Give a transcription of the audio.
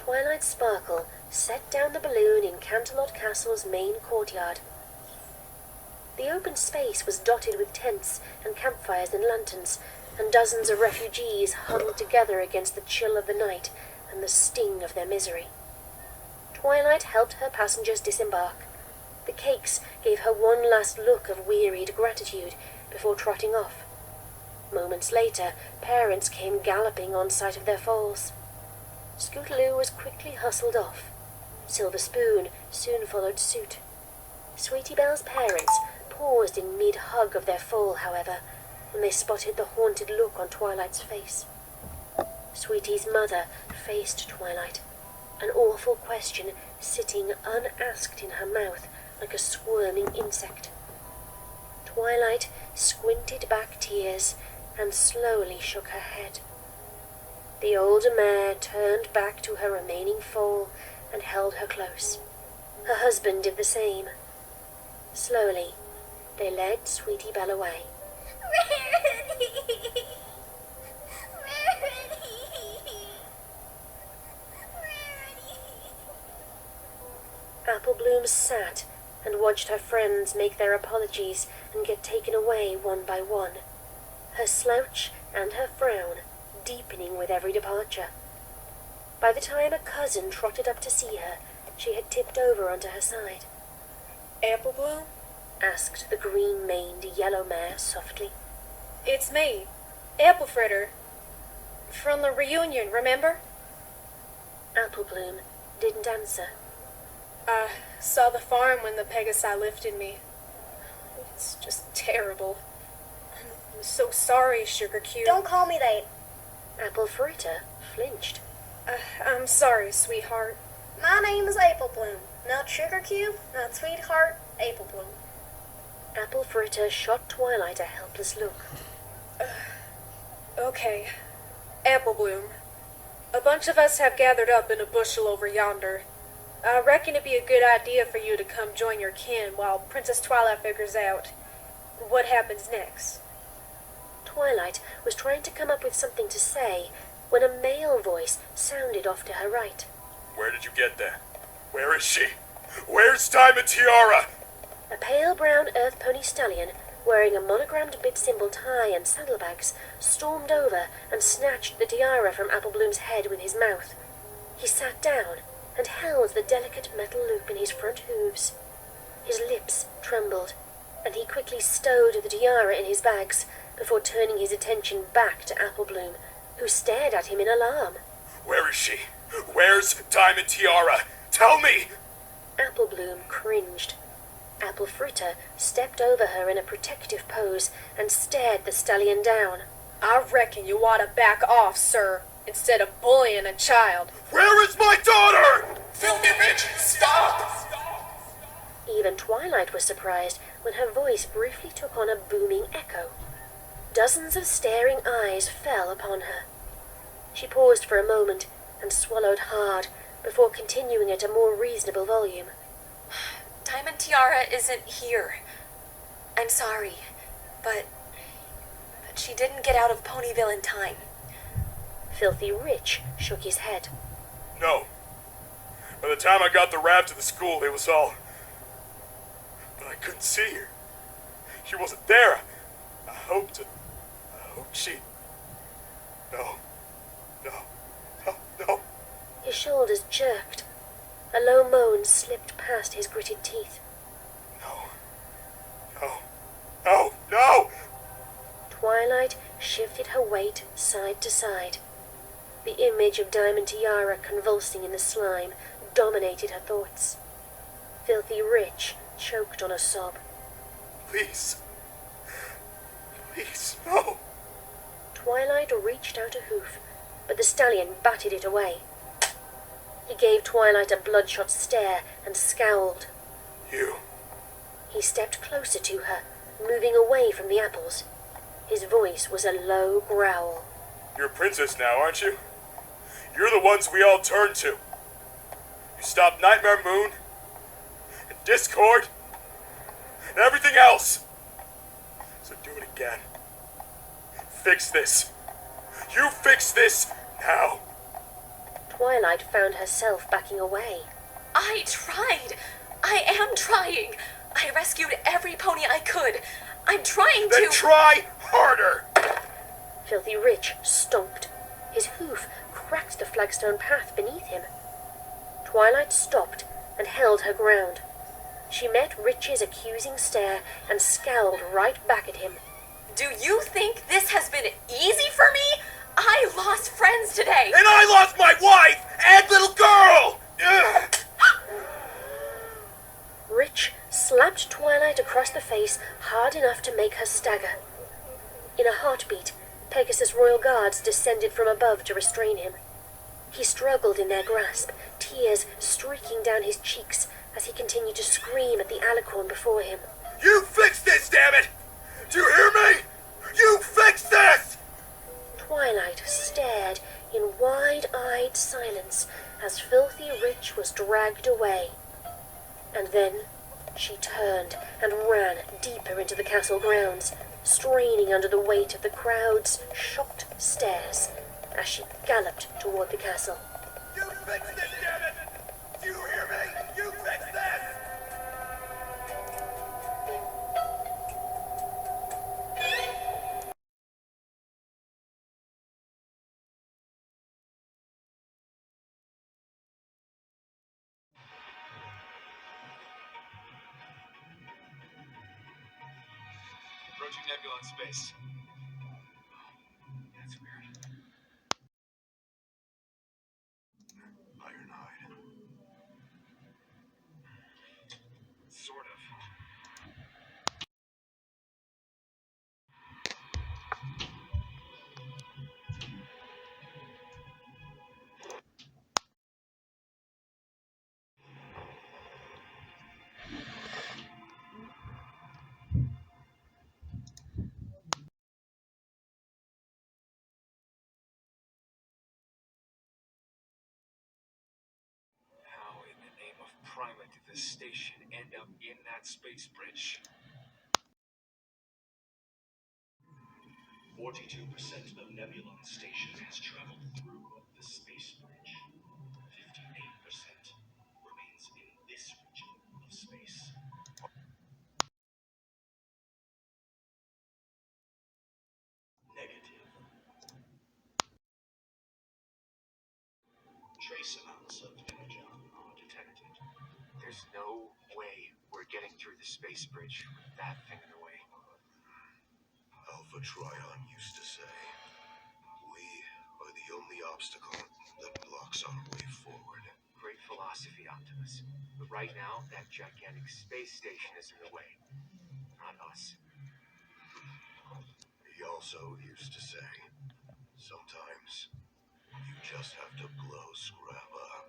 Twilight Sparkle set down the balloon in Canterlot Castle's main courtyard. The open space was dotted with tents and campfires and lanterns, and dozens of refugees hung together against the chill of the night and the sting of their misery. Twilight helped her passengers disembark. The Cakes gave her one last look of wearied gratitude before trotting off. Moments later, parents came galloping on sight of their foals. Scootaloo was quickly hustled off. Silver Spoon soon followed suit. Sweetie Belle's parents paused in mid-hug of their foal, however, when they spotted the haunted look on Twilight's face. Sweetie's mother faced Twilight, an awful question sitting unasked in her mouth like a squirming insect. Twilight squinted back tears and slowly shook her head. The older mare turned back to her remaining foal and held her close. Her husband did the same. Slowly, they led Sweetie Belle away. Rarity! Apple Bloom sat and watched her friends make their apologies and get taken away one by one, her slouch and her frown deepening with every departure. By the time a cousin trotted up to see her, she had tipped over onto her side. Apple Bloom? Asked the green-maned yellow mare softly. It's me, Apple Fritter. From the reunion, remember? Apple Bloom didn't answer. I saw the farm when the Pegasi lifted me. It's just terrible. I'm so sorry, Sugar Cube. Don't call me that. Apple Fritter flinched. I'm sorry, sweetheart. My name is Apple Bloom. Not Sugar Cube, not Sweetheart, Apple Bloom. Apple Fritter shot Twilight a helpless look. Okay. Apple Bloom. A bunch of us have gathered up in a bushel over yonder. I reckon it'd be a good idea for you to come join your kin while Princess Twilight figures out what happens next. Twilight was trying to come up with something to say when a male voice sounded off to her right. Where did you get that? Where is she? Where's Diamond Tiara? A pale brown earth pony stallion, wearing a monogrammed bit symbol tie and saddlebags, stormed over and snatched the tiara from Apple Bloom's head with his mouth. He sat down and held the delicate metal loop in his front hooves. His lips trembled, and he quickly stowed the tiara in his bags before turning his attention back to Apple Bloom, who stared at him in alarm. Where is she? Where's Diamond Tiara? Tell me! Apple Bloom cringed. Apple Fritter stepped over her in a protective pose and stared the stallion down. I reckon you ought to back off, sir, instead of bullying a child. Where is my daughter? Filthy bitch, stop! Even Twilight was surprised when her voice briefly took on a booming echo. Dozens of staring eyes fell upon her. She paused for a moment and swallowed hard before continuing at a more reasonable volume. Diamond Tiara isn't here. I'm sorry, but she didn't get out of Ponyville in time. Filthy Rich shook his head. No. By the time I got the raft to the school, it was all... But I couldn't see her. She wasn't there. I hoped she... No. His shoulders jerked. A low moan slipped past his gritted teeth. No! Twilight shifted her weight side to side. The image of Diamond Tiara convulsing in the slime dominated her thoughts. Filthy Rich choked on a sob. Please, no. Twilight reached out a hoof, but the stallion batted it away. He gave Twilight a bloodshot stare and scowled. You. He stepped closer to her, moving away from the apples. His voice was a low growl. You're a princess now, aren't you? You're the ones we all turn to. You stopped Nightmare Moon, and Discord, and everything else. So do it again. Fix this. You fix this now. Twilight found herself backing away. I tried. I am trying. I rescued every pony I could. I'm trying to. Then try harder! Filthy Rich stomped. His hoof cracked the flagstone path beneath him. Twilight stopped and held her ground. She met Rich's accusing stare and scowled right back at him. Do you think this has been easy for me? I lost friends today. And I lost my wife and little girl! Ugh. Rich slapped Twilight across the face hard enough to make her stagger. In a heartbeat, Pegasus' royal guards descended from above to restrain him. He struggled in their grasp, tears streaking down his cheeks as he continued to scream at the alicorn before him. You fix this, damn it! Do you hear me? You fix this! Twilight stared in wide-eyed silence as Filthy Rich was dragged away. And then she turned and ran deeper into the castle grounds, straining under the weight of the crowd's shocked stares as she galloped toward the castle. You fix this, damn it! Do you hear me? You fix this! Approaching Nebula in space. That's weird. Ironhide. Sort of. How in the name of Prima did the station end up in that space bridge? 42% of Nebulon Station has traveled through the space bridge. 58% remains in this region of space. Negative. Trace amounts of energon are detected. There's no way we're getting through the space bridge with that thing in the way. Alpha Trion used to say, we are the only obstacle that blocks our way forward. Great philosophy, Optimus. But right now, that gigantic space station is in the way. Not us. He also used to say, sometimes you just have to blow Scrap up.